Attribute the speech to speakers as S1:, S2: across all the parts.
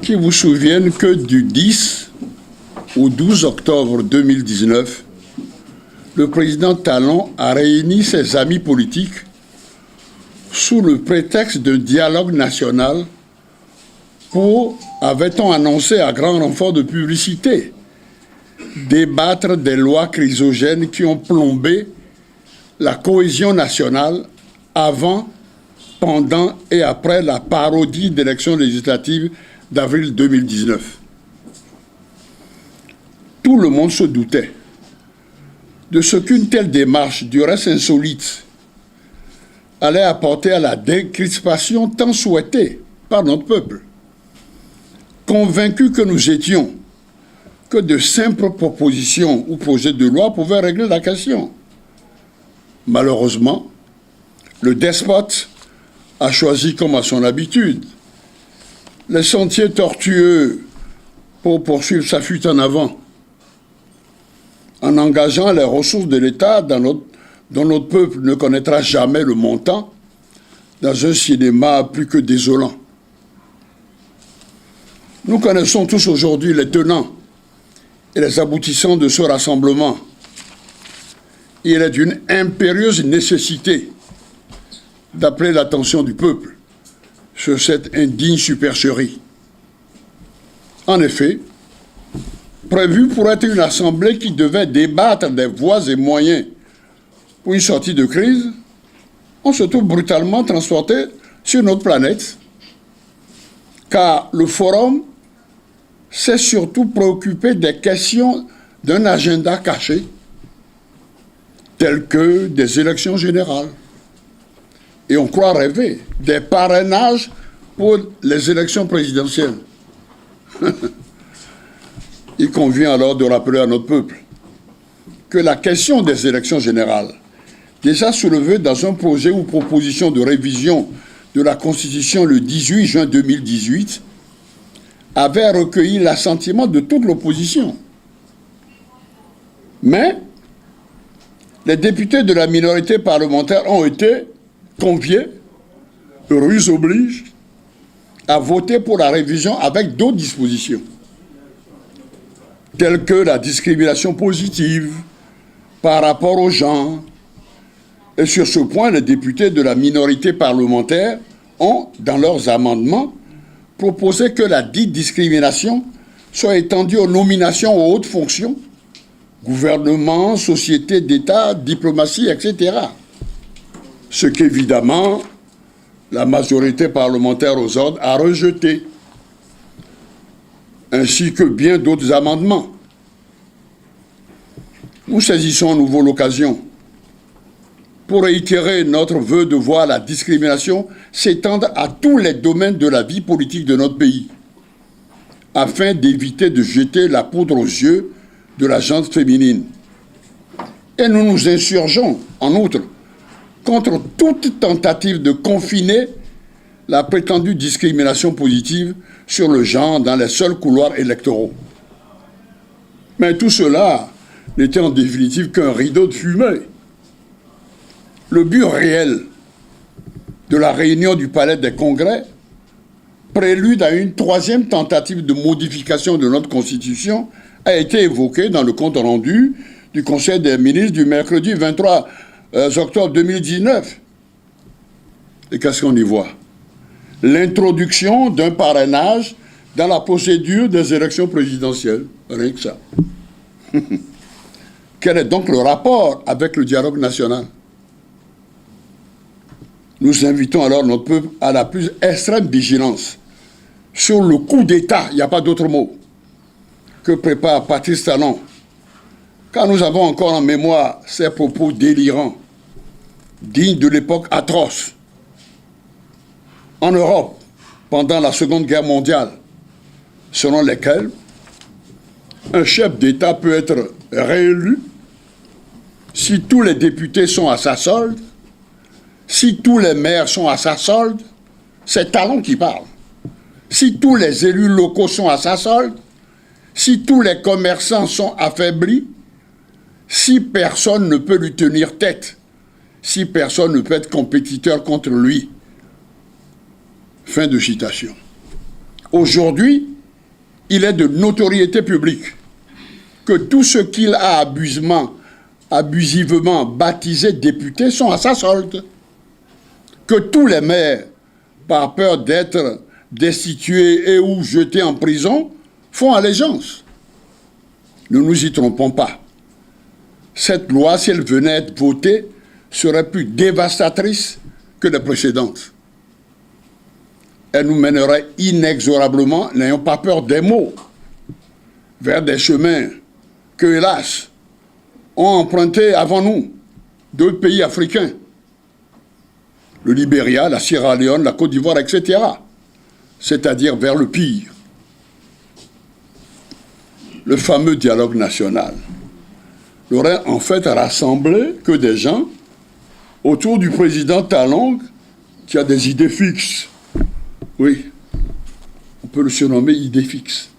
S1: qui vous souviennent que du 10 au 12 octobre 2019, le président Talon a réuni ses amis politiques sous le prétexte d'un dialogue national pour, avait-on annoncé à grand renfort de publicité, débattre des lois chrysogènes qui ont plombé la cohésion nationale avant, pendant et après la parodie d'élections législatives d'avril 2019. Tout le monde se doutait de ce qu'une telle démarche, du reste insolite, allait apporter à la décrispation tant souhaitée par notre peuple. Convaincus que nous étions que de simples propositions ou projets de loi pouvaient régler la question. Malheureusement, le despote a choisi, comme à son habitude, les sentiers tortueux pour poursuivre sa fuite en avant, en engageant les ressources de l'État dont notre peuple ne connaîtra jamais le montant, dans un cinéma plus que désolant. Nous connaissons tous aujourd'hui les tenants et les aboutissants de ce rassemblement. Il est d'une impérieuse nécessité d'appeler l'attention du peuple sur cette indigne supercherie. En effet, prévue pour être une assemblée qui devait débattre des voies et moyens pour une sortie de crise, on se trouve brutalement transporté sur notre planète, car le forum s'est surtout préoccupé des questions d'un agenda caché, telles que des élections générales. Et on croit rêver des parrainages pour les élections présidentielles. Il convient alors de rappeler à notre peuple que la question des élections générales, déjà soulevée dans un projet ou proposition de révision de la Constitution le 18 juin 2018, avait recueilli l'assentiment de toute l'opposition. Mais les députés de la minorité parlementaire ont été conviés, ruse oblige, à voter pour la révision avec d'autres dispositions, telles que la discrimination positive par rapport aux genre. Et sur ce point, les députés de la minorité parlementaire ont, dans leurs amendements, proposé que la dite discrimination soit étendue aux nominations aux hautes fonctions, gouvernement, société d'État, diplomatie, etc. Ce qu'évidemment, la majorité parlementaire aux ordres a rejeté, ainsi que bien d'autres amendements. Nous saisissons à nouveau l'occasion pour réitérer notre vœu de voir la discrimination s'étendre à tous les domaines de la vie politique de notre pays, afin d'éviter de jeter la poudre aux yeux de la gente féminine. Et nous nous insurgeons, en outre, contre toute tentative de confiner la prétendue discrimination positive sur le genre dans les seuls couloirs électoraux. Mais tout cela n'était en définitive qu'un rideau de fumée. Le but réel de la réunion du Palais des Congrès, prélude à une troisième tentative de modification de notre Constitution, a été évoqué dans le compte rendu du Conseil des ministres du mercredi 23 octobre 2019. Et qu'est-ce qu'on y voit? L'introduction d'un parrainage dans la procédure des élections présidentielles. Rien que ça. Quel est donc le rapport avec le dialogue national? Nous invitons alors notre peuple à la plus extrême vigilance sur le coup d'État, il n'y a pas d'autre mot, que prépare Patrice Talon, car nous avons encore en mémoire ses propos délirants, dignes de l'époque atroce. En Europe, pendant la Seconde Guerre mondiale, selon lesquels un chef d'État peut être réélu si tous les députés sont à sa solde, si tous les maires sont à sa solde, c'est Talon qui parle. Si tous les élus locaux sont à sa solde, si tous les commerçants sont affaiblis, si personne ne peut lui tenir tête, si personne ne peut être compétiteur contre lui. Fin de citation. Aujourd'hui, il est de notoriété publique que tous ceux qu'il a abusivement baptisés députés sont à sa solde, que tous les maires, par peur d'être destitués et ou jetés en prison, font allégeance. Ne nous y trompons pas. Cette loi, si elle venait être votée, serait plus dévastatrice que les précédentes. Elle nous mènerait inexorablement, n'ayons pas peur des mots, vers des chemins que, hélas, ont emprunté avant nous d'autres pays africains, le Libéria, la Sierra Leone, la Côte d'Ivoire, etc., c'est-à-dire vers le pire. Le fameux dialogue national n'aurait en fait rassemblé que des gens autour du président Talon qui a des idées fixes. Oui, on peut le surnommer idée fixe.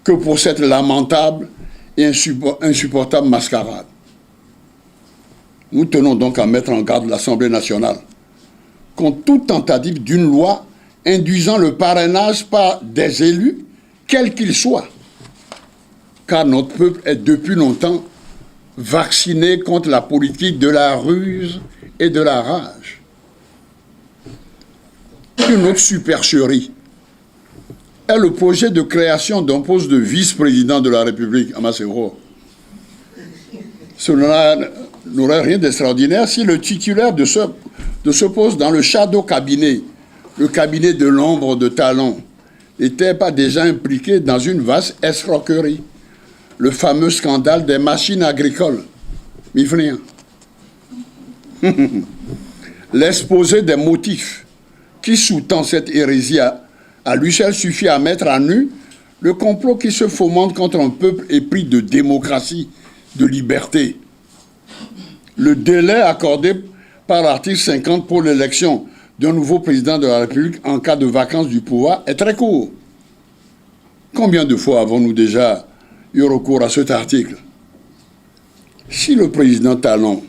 S1: Que pour cette lamentable et insupportable mascarade. Nous tenons donc à mettre en garde l'Assemblée nationale contre toute tentative d'une loi induisant le parrainage par des élus, quels qu'ils soient. Car notre peuple est depuis longtemps vacciné contre la politique de la ruse et de la rage. Une autre supercherie est le projet de création d'un poste de vice-président de la République à Masséro. Cela n'aurait rien d'extraordinaire si le titulaire de ce poste dans le shadow cabinet, le cabinet de l'ombre de Talon, n'était pas déjà impliqué dans une vaste escroquerie, le fameux scandale des machines agricoles. Miflien. L'exposé des motifs qui sous-tend cette hérésie à lui seul suffit à mettre à nu le complot qui se fomente contre un peuple épris de démocratie, de liberté. Le délai accordé par l'article 50 pour l'élection d'un nouveau président de la République en cas de vacance du pouvoir est très court. Combien de fois avons-nous déjà eu recours à cet article? Si le président Talon,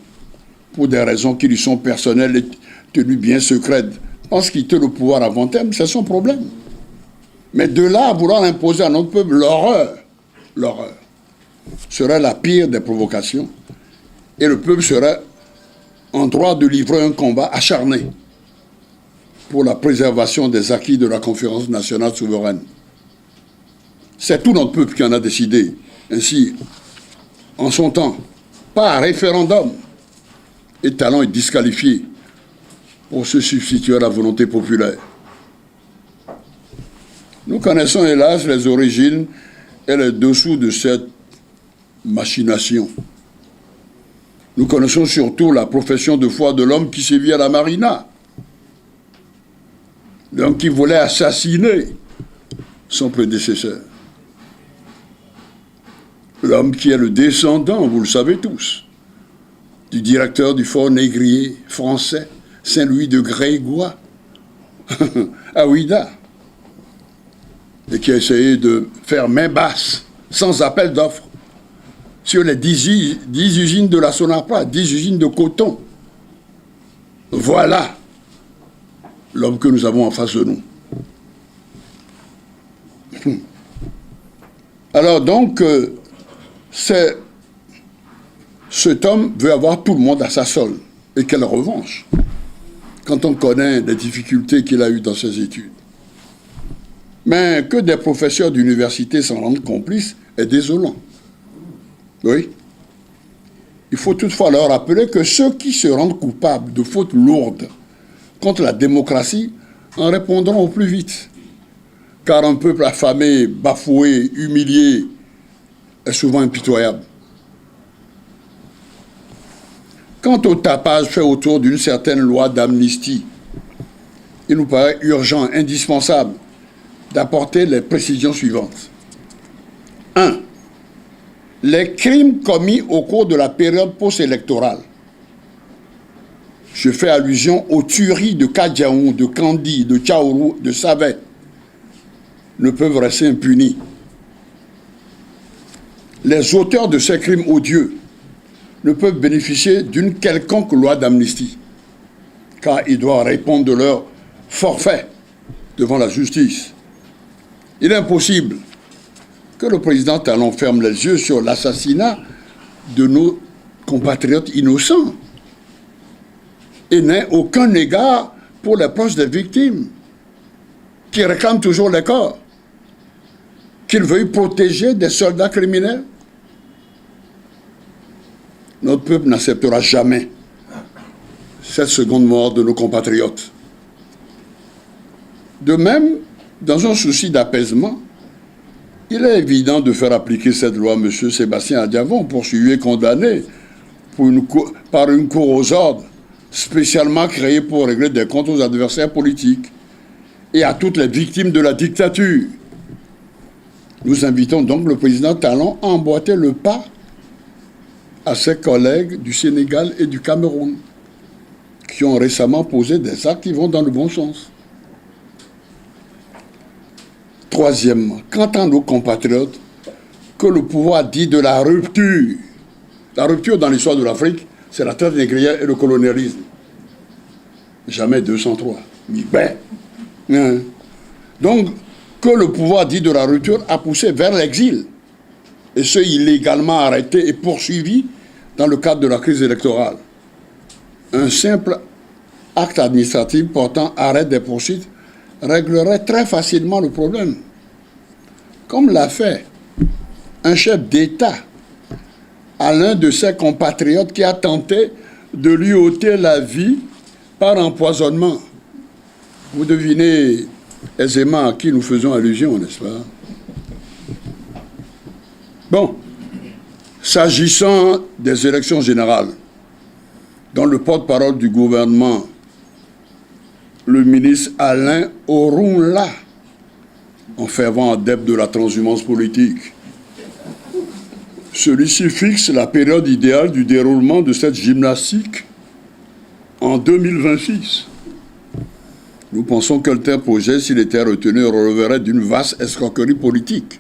S1: pour des raisons qui lui sont personnelles et tenues bien secrètes, pense quitter le pouvoir avant terme, c'est son problème. Mais de là à vouloir imposer à notre peuple l'horreur, serait la pire des provocations. Et le peuple serait en droit de livrer un combat acharné pour la préservation des acquis de la conférence nationale souveraine. C'est tout notre peuple qui en a décidé. Ainsi, en son temps, par référendum, et Talon est disqualifié pour se substituer à la volonté populaire. Nous connaissons hélas les origines et les dessous de cette machination. Nous connaissons surtout la profession de foi de l'homme qui sévit à la marina, l'homme qui voulait assassiner son prédécesseur, l'homme qui est le descendant, vous le savez tous, du directeur du fort négrier français, Saint-Louis de Grégoire, à Ouida, et qui a essayé de faire main basse, sans appel d'offres, sur les 10 usines de la Sonapa, 10 usines de coton. Voilà l'homme que nous avons en face de nous. Alors donc, cet homme veut avoir tout le monde à sa solde. Et quelle revanche, quand on connaît les difficultés qu'il a eues dans ses études. Mais que des professeurs d'université s'en rendent complices est désolant. Oui. Il faut toutefois leur rappeler que ceux qui se rendent coupables de fautes lourdes contre la démocratie en répondront au plus vite. Car un peuple affamé, bafoué, humilié est souvent impitoyable. Quant au tapage fait autour d'une certaine loi d'amnistie, il nous paraît urgent, indispensable, d'apporter les précisions suivantes. 1. Les crimes commis au cours de la période post-électorale. Je fais allusion aux tueries de Kadiaou, de Kandi, de Tchaourou, de Savet, ne peuvent rester impunis. Les auteurs de ces crimes odieux ne peuvent bénéficier d'une quelconque loi d'amnistie, car ils doivent répondre de leur forfait devant la justice. Il est impossible que le président Talon ferme les yeux sur l'assassinat de nos compatriotes innocents et n'ait aucun égard pour les proches des victimes, qui réclament toujours les corps, qu'il veuille protéger des soldats criminels. Notre peuple n'acceptera jamais cette seconde mort de nos compatriotes. De même, dans un souci d'apaisement, il est évident de faire appliquer cette loi à M. Sébastien Adiavon, poursuivi et condamné par une cour aux ordres, spécialement créée pour régler des comptes aux adversaires politiques et à toutes les victimes de la dictature. Nous invitons donc le président Talon à emboîter le pas à ses collègues du Sénégal et du Cameroun, qui ont récemment posé des actes qui vont dans le bon sens. Troisièmement, quant à nos compatriotes, que le pouvoir dit de la rupture dans l'histoire de l'Afrique, c'est la traite négrière et le colonialisme. Jamais 203. Mais ben, donc, que le pouvoir dit de la rupture a poussé vers l'exil, et ce illégalement arrêté et poursuivi dans le cadre de la crise électorale. Un simple acte administratif portant arrêt des poursuites réglerait très facilement le problème, comme l'a fait un chef d'État à l'un de ses compatriotes qui a tenté de lui ôter la vie par empoisonnement. Vous devinez aisément à qui nous faisons allusion, n'est-ce pas? Bon, s'agissant des élections générales, dont le porte-parole du gouvernement, le ministre Alain Orunla, en fervent adepte de la transhumance politique, celui-ci fixe la période idéale du déroulement de cette gymnastique en 2026. Nous pensons que tel projet, s'il était retenu, releverait d'une vaste escroquerie politique.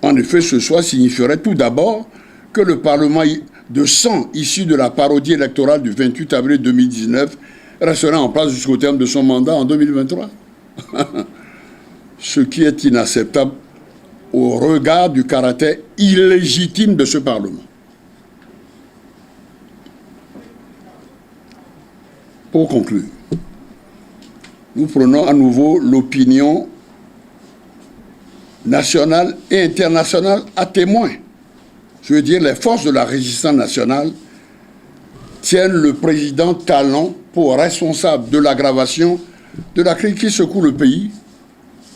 S1: En effet, ce choix signifierait tout d'abord que le Parlement de sang issu de la parodie électorale du 28 avril 2019 restera en place jusqu'au terme de son mandat en 2023. Ce qui est inacceptable au regard du caractère illégitime de ce Parlement. Pour conclure, nous prenons à nouveau l'opinion nationale et internationale à témoin. Je veux dire, les forces de la résistance nationale tiennent le président Talon pour responsable de l'aggravation de la crise qui secoue le pays,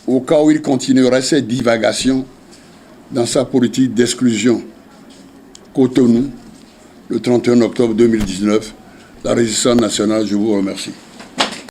S1: au cas où il continuerait ses divagations dans sa politique d'exclusion. Cotonou, le 31 octobre 2019, la résistance nationale, je vous remercie.